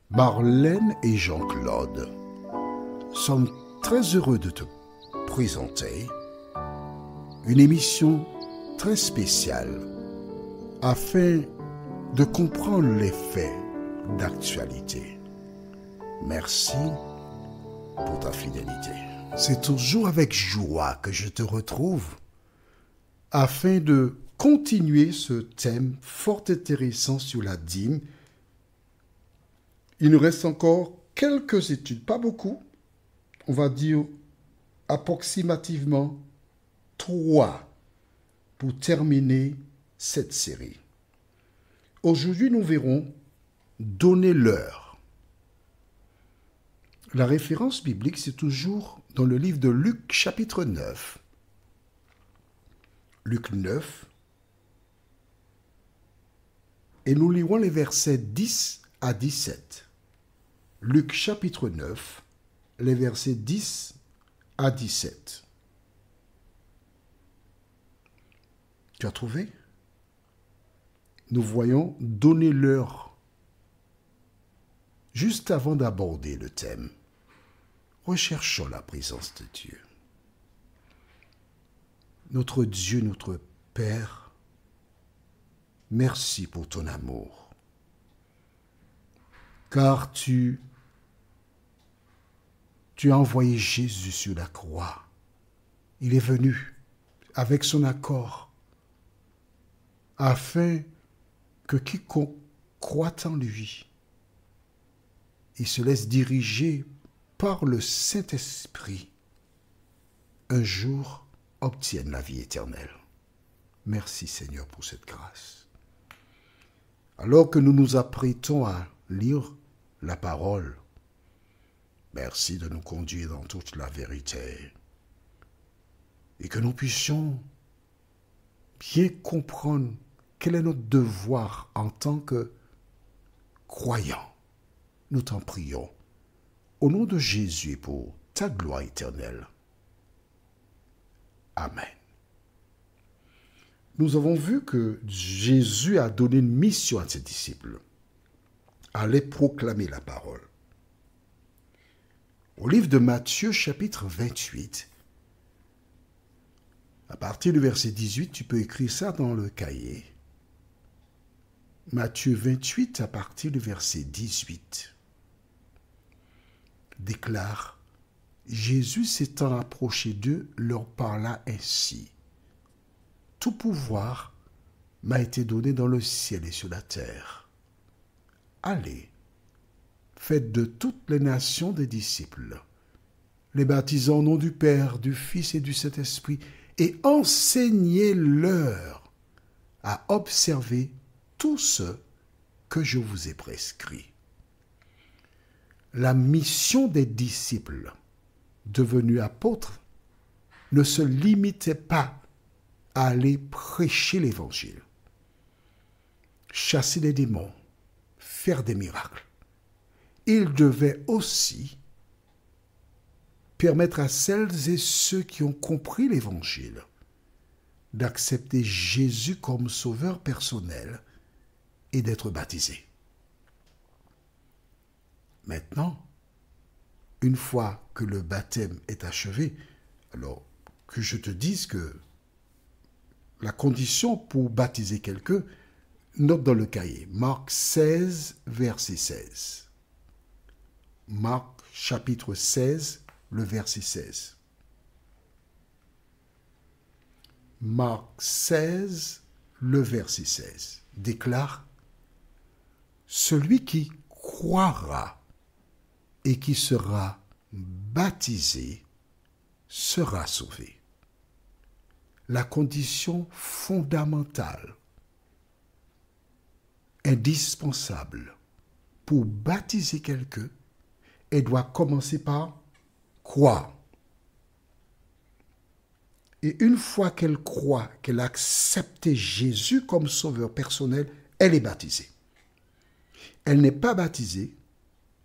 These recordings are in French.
Marlène et Jean-Claude sommes très heureux de te présenter une émission très spéciale afin de comprendre les faits d'actualité. Merci pour ta fidélité. C'est toujours avec joie que je te retrouve afin de continuer ce thème fort intéressant sur la dîme. Il nous reste encore quelques études, pas beaucoup, on va dire approximativement 3 pour terminer cette série. Aujourd'hui, nous verrons donner l'heure. La référence biblique, c'est toujours dans le livre de Luc, chapitre 9. Luc 9. Et nous lirons les versets 10 à 17. Luc, chapitre 9, les versets 10 à 17. Tu as trouvé? Nous voyons donner l'heure. Juste avant d'aborder le thème, recherchons la présence de Dieu. Notre Dieu, notre Père, merci pour ton amour, car tu as envoyé Jésus sur la croix. Il est venu avec son accord afin que quiconque croit en lui, il se laisse diriger par le Saint-Esprit, un jour obtienne la vie éternelle. Merci Seigneur pour cette grâce. Alors que nous nous apprêtons à lire la parole, merci de nous conduire dans toute la vérité et que nous puissions bien comprendre quel est notre devoir en tant que croyants. Nous t'en prions au nom de Jésus et pour ta gloire éternelle. Amen. Nous avons vu que Jésus a donné une mission à ses disciples, aller proclamer la parole. Au livre de Matthieu, chapitre 28, à partir du verset 18, tu peux écrire ça dans le cahier. Matthieu 28, à partir du verset 18, déclare: Jésus s'étant approché d'eux, leur parla ainsi. Tout pouvoir m'a été donné dans le ciel et sur la terre. Allez, faites de toutes les nations des disciples, les baptisant au nom du Père, du Fils et du Saint-Esprit, et enseignez-leur à observer tout ce que je vous ai prescrit. La mission des disciples devenus apôtres ne se limitait pas à aller prêcher l'évangile, chasser les démons, faire des miracles. Ils devaient aussi permettre à celles et ceux qui ont compris l'évangile d'accepter Jésus comme sauveur personnel et d'être baptisés. Maintenant, une fois que le baptême est achevé, alors que je te dise que la condition pour baptiser quelqu'un, note dans le cahier, Marc 16, verset 16. Marc chapitre 16, le verset 16. Marc 16, le verset 16, déclare: Celui qui croira et qui sera baptisé sera sauvé. La condition fondamentale, indispensable pour baptiser quelqu'un, elle doit commencer par croire. Et une fois qu'elle croit, qu'elle a accepté Jésus comme sauveur personnel, elle est baptisée. Elle n'est pas baptisée,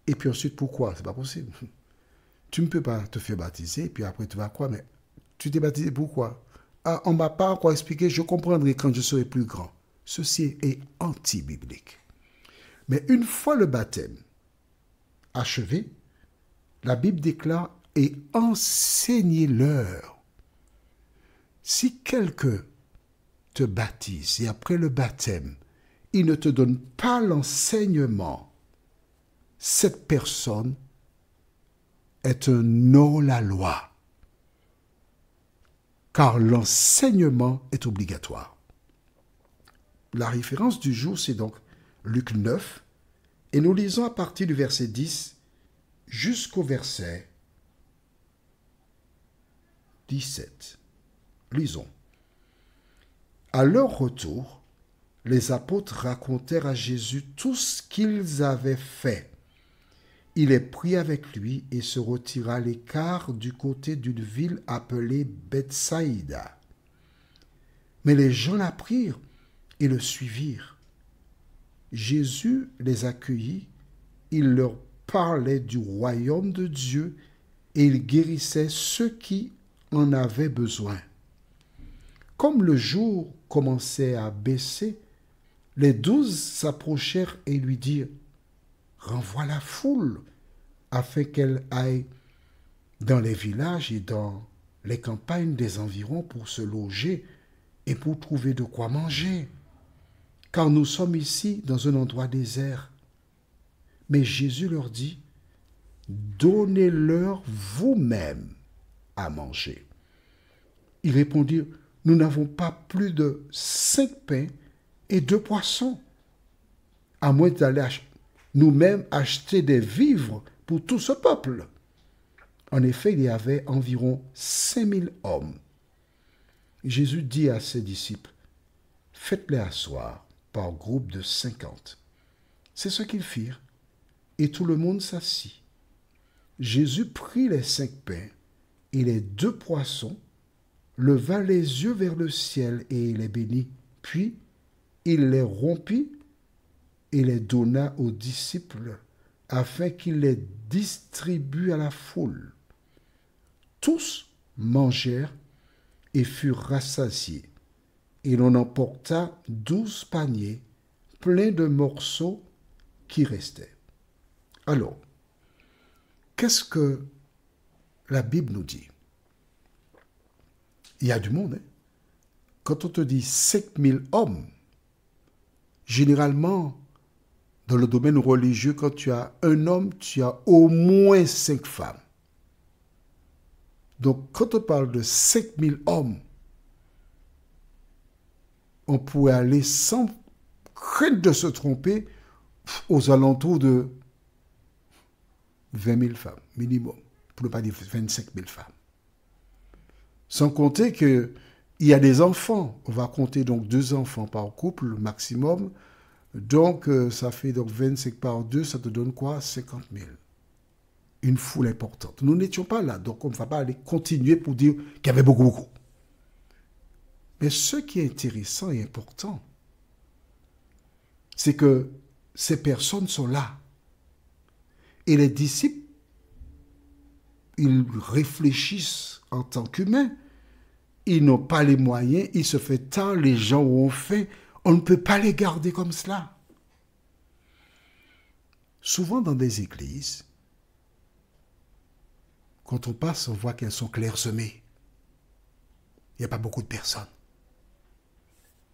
et puis ensuite, pourquoi? C'est pas possible. Tu ne peux pas te faire baptiser, et puis après tu vas croire, mais tu t'es baptisé pourquoi? Ah, on ne m'a pas encore expliqué, je comprendrai quand je serai plus grand. Ceci est anti-biblique. Mais une fois le baptême, achevé, la Bible déclare « et enseignez-leur ». Si quelqu'un te baptise et après le baptême, il ne te donne pas l'enseignement, cette personne est un hors-la-loi, car l'enseignement est obligatoire. La référence du jour, c'est donc Luc 9, et nous lisons à partir du verset 10 jusqu'au verset 17. Lisons. À leur retour, les apôtres racontèrent à Jésus tout ce qu'ils avaient fait. Il les prit avec lui et se retira à l'écart du côté d'une ville appelée Bethsaïda. Mais les gens l'apprirent et le suivirent. Jésus les accueillit, il leur parlait du royaume de Dieu et il guérissait ceux qui en avaient besoin. Comme le jour commençait à baisser, les 12 s'approchèrent et lui dirent « Renvoie la foule, afin qu'elle aille dans les villages et dans les campagnes des environs pour se loger et pour trouver de quoi manger. Car nous sommes ici dans un endroit désert. » Mais Jésus leur dit « Donnez-leur vous-même à manger. » Ils répondirent « Nous n'avons pas plus de 5 pains et 2 poissons, à moins d'aller nous-mêmes acheter des vivres pour tout ce peuple. » En effet, il y avait environ 5000 hommes. Jésus dit à ses disciples, « Faites-les asseoir par groupe de 50. » C'est ce qu'ils firent, et tout le monde s'assit. Jésus prit les 5 pains et les 2 poissons, leva les yeux vers le ciel et les bénit, puis il les rompit et les donna aux disciples afin qu'ils les distribuent à la foule. Tous mangèrent et furent rassasiés, et l'on emporta 12 paniers pleins de morceaux qui restaient. Alors, qu'est-ce que la Bible nous dit? Il y a du monde. Hein? Quand on te dit 5000 hommes, généralement, dans le domaine religieux, quand tu as un homme, tu as au moins 5 femmes. Donc, quand on parle de 5000 hommes, on pourrait aller sans crainte de se tromper aux alentours de 20 000 femmes, minimum, pour ne pas dire 25 000 femmes. Sans compter qu'il y a des enfants. On va compter donc 2 enfants par couple maximum. Donc, ça fait donc 25 par 2, ça te donne quoi? 50 000. Une foule importante. Nous n'étions pas là, donc on ne va pas aller continuer pour dire qu'il y avait beaucoup. Mais ce qui est intéressant et important, c'est que ces personnes sont là. Et les disciples, ils réfléchissent en tant qu'humains. Ils n'ont pas les moyens, il se fait tard, les gens ont faim, on ne peut pas les garder comme cela. Souvent dans des églises, quand on passe, on voit qu'elles sont clairsemées. Il n'y a pas beaucoup de personnes.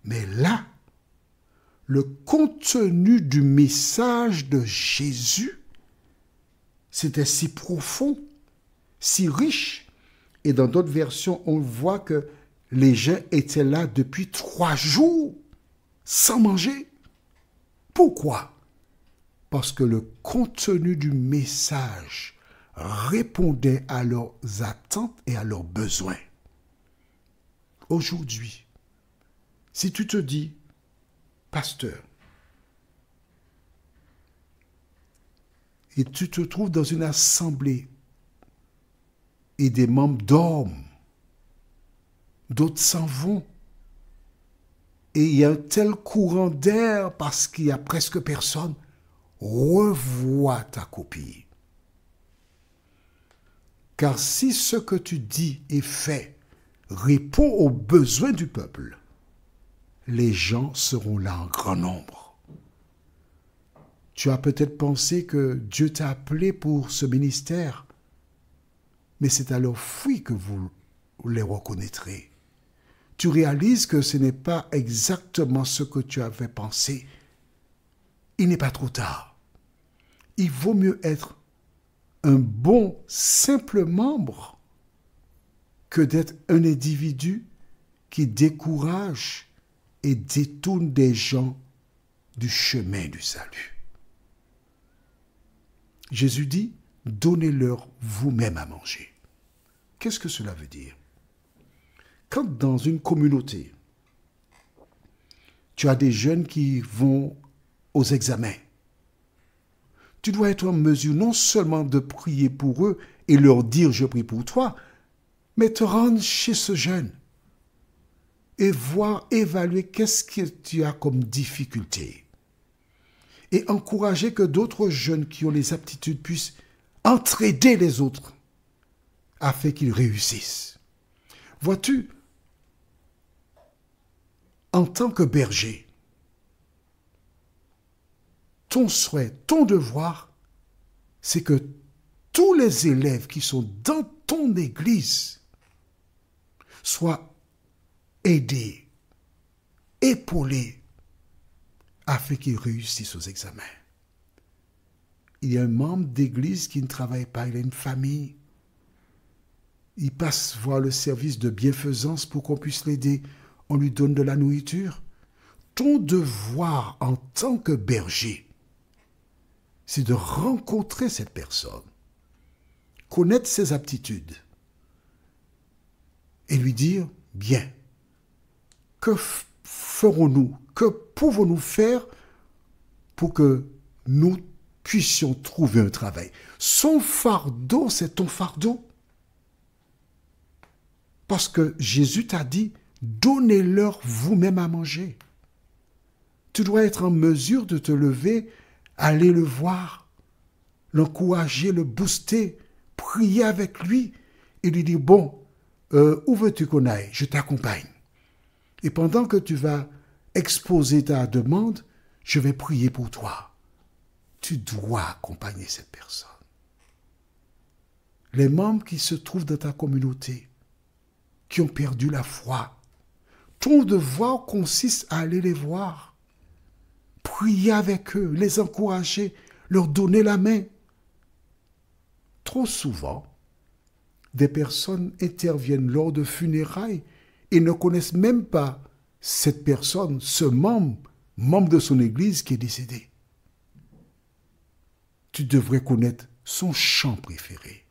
Mais là, le contenu du message de Jésus, c'était si profond, si riche. Et dans d'autres versions, on voit que les gens étaient là depuis 3 jours, sans manger. Pourquoi? Parce que le contenu du message répondait à leurs attentes et à leurs besoins. Aujourd'hui, si tu te dis, pasteur, et tu te trouves dans une assemblée et des membres dorment, d'autres s'en vont, et il y a un tel courant d'air parce qu'il n'y a presque personne, revois ta copie. Car si ce que tu dis et fais répond aux besoins du peuple, les gens seront là en grand nombre. Tu as peut-être pensé que Dieu t'a appelé pour ce ministère, mais c'est à leurs fruits que vous les reconnaîtrez. Tu réalises que ce n'est pas exactement ce que tu avais pensé. Il n'est pas trop tard. Il vaut mieux être un bon, simple membre que d'être un individu qui décourage et détourne des gens du chemin du salut. Jésus dit, donnez-leur vous-même à manger. Qu'est-ce que cela veut dire? Quand dans une communauté, tu as des jeunes qui vont aux examens, tu dois être en mesure non seulement de prier pour eux et leur dire je prie pour toi, mais te rendre chez ce jeune et voir, évaluer qu'est-ce que tu as comme difficulté. Et encourager que d'autres jeunes qui ont les aptitudes puissent entraider les autres afin qu'ils réussissent. Vois-tu, en tant que berger, ton souhait, ton devoir, c'est que tous les élèves qui sont dans ton église soient aidés, épaulés, afin qu'ils réussissent aux examens. Il y a un membre d'église qui ne travaille pas, il a une famille. Il passe voir le service de bienfaisance pour qu'on puisse l'aider. On lui donne de la nourriture. Ton devoir en tant que berger, c'est de rencontrer cette personne, connaître ses aptitudes et lui dire, bien, que ferons-nous, que pouvons-nous faire pour que nous puissions trouver un travail? Son fardeau, c'est ton fardeau. Parce que Jésus t'a dit, donnez-leur vous-même à manger. Tu dois être en mesure de te lever, aller le voir, l'encourager, le booster, prier avec lui et lui dire, bon, où veux-tu qu'on aille? Je t'accompagne. Et pendant que tu vas exposer ta demande, je vais prier pour toi. Tu dois accompagner cette personne. Les membres qui se trouvent dans ta communauté, qui ont perdu la foi, ton devoir consiste à aller les voir, prier avec eux, les encourager, leur donner la main. Trop souvent, des personnes interviennent lors de funérailles et ne connaissent même pas cette personne, ce membre de son église qui est décédé. Tu devrais connaître son chant préféré,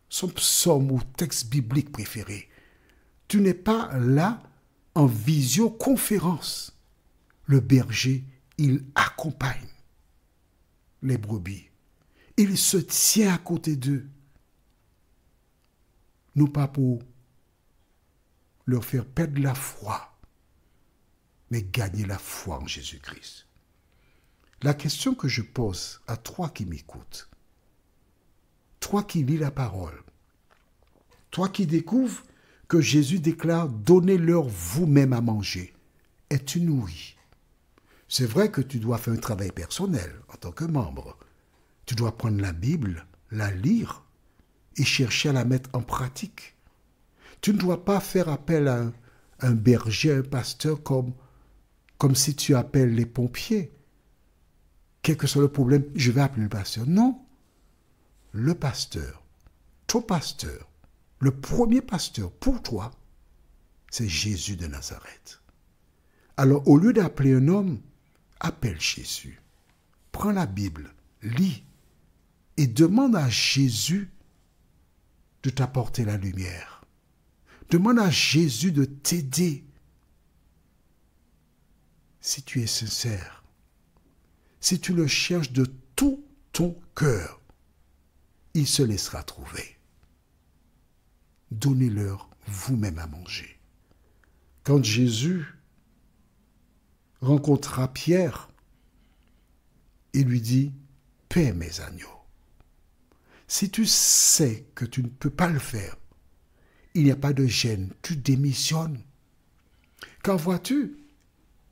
son psaume ou texte biblique préféré. Tu n'es pas là en visioconférence. Le berger, il accompagne les brebis. Il se tient à côté d'eux. Non pas pour leur faire perdre la foi, mais gagner la foi en Jésus-Christ. La question que je pose à toi qui m'écoutes, toi qui lis la parole, toi qui découvres que Jésus déclare « Donnez-leur vous-même à manger », es-tu nourri? C'est vrai que tu dois faire un travail personnel en tant que membre. Tu dois prendre la Bible, la lire et chercher à la mettre en pratique. Tu ne dois pas faire appel à un berger, un pasteur comme si tu appelles les pompiers. Quel que soit le problème, je vais appeler le pasteur. Non. Le pasteur, ton pasteur, le premier pasteur pour toi, c'est Jésus de Nazareth. Alors, au lieu d'appeler un homme, appelle Jésus. Prends la Bible, lis et demande à Jésus de t'apporter la lumière. Demande à Jésus de t'aider. Si tu es sincère, si tu le cherches de tout ton cœur, il se laissera trouver. Donnez-leur vous-même à manger. Quand Jésus rencontra Pierre, il lui dit, « Paie mes agneaux. » Si tu sais que tu ne peux pas le faire, il n'y a pas de gêne, tu démissionnes. Car vois-tu,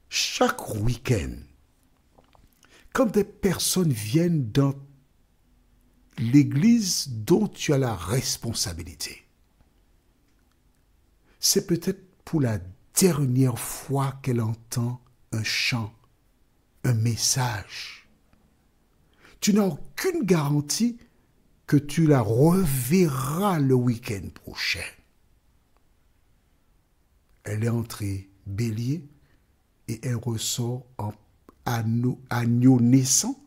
chaque week-end, Quand des personnes viennent dans l'église dont tu as la responsabilité, c'est peut-être pour la dernière fois qu'elle entend un chant, un message. Tu n'as aucune garantie que tu la reverras le week-end prochain. Elle est entrée bélier et elle ressort en agneau naissant.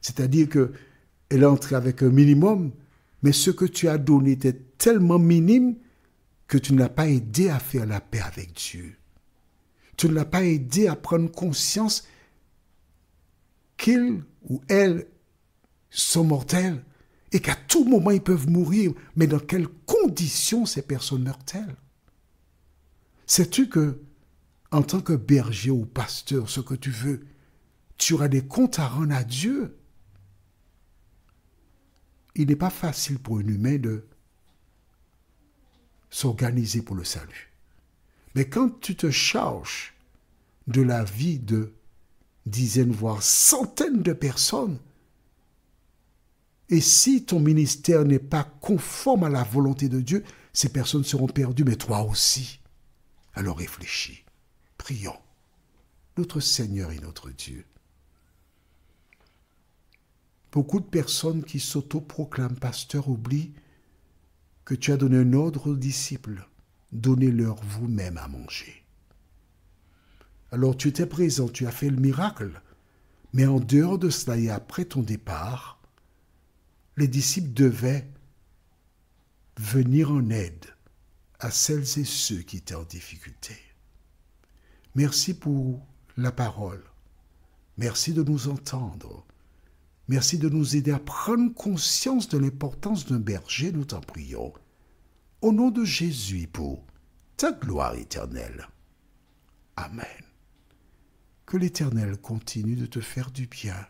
C'est-à-dire qu'elle est entrée avec un minimum, mais ce que tu as donné était tellement minime que tu ne l'as pas aidé à faire la paix avec Dieu. Tu ne l'as pas aidé à prendre conscience qu'il ou elle sont mortels et qu'à tout moment ils peuvent mourir. Mais dans quelles conditions ces personnes meurent-elles? Sais-tu que, en tant que berger ou pasteur, ce que tu veux, tu auras des comptes à rendre à Dieu? Il n'est pas facile pour un humain de s'organiser pour le salut. Mais quand tu te charges de la vie de dizaines, voire centaines de personnes, et si ton ministère n'est pas conforme à la volonté de Dieu, ces personnes seront perdues, mais toi aussi. Alors réfléchis, prions, notre Seigneur et notre Dieu. Beaucoup de personnes qui s'autoproclament pasteurs oublient que tu as donné un ordre aux disciples. Donnez-leur vous-même à manger. Alors tu étais présent, tu as fait le miracle. Mais en dehors de cela et après ton départ, les disciples devaient venir en aide à celles et ceux qui étaient en difficulté. Merci pour la parole. Merci de nous entendre. Merci de nous aider à prendre conscience de l'importance d'un berger, nous t'en prions. Au nom de Jésus, pour ta gloire éternelle. Amen. Que l'Éternel continue de te faire du bien.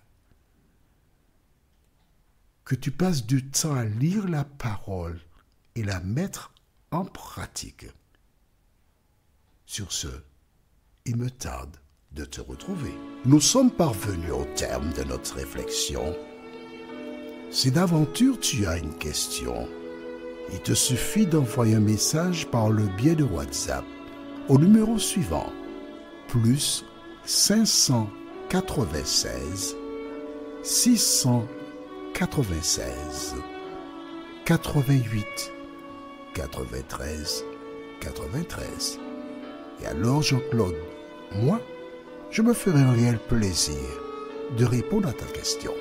Que tu passes du temps à lire la parole et la mettre en pratique. Sur ce, il me tarde de te retrouver. Nous sommes parvenus au terme de notre réflexion. Si d'aventure tu as une question, il te suffit d'envoyer un message par le biais de WhatsApp au numéro suivant, plus 596 696 88 93 93. Et alors Jean-Claude, moi, je me ferai un réel plaisir de répondre à ta question.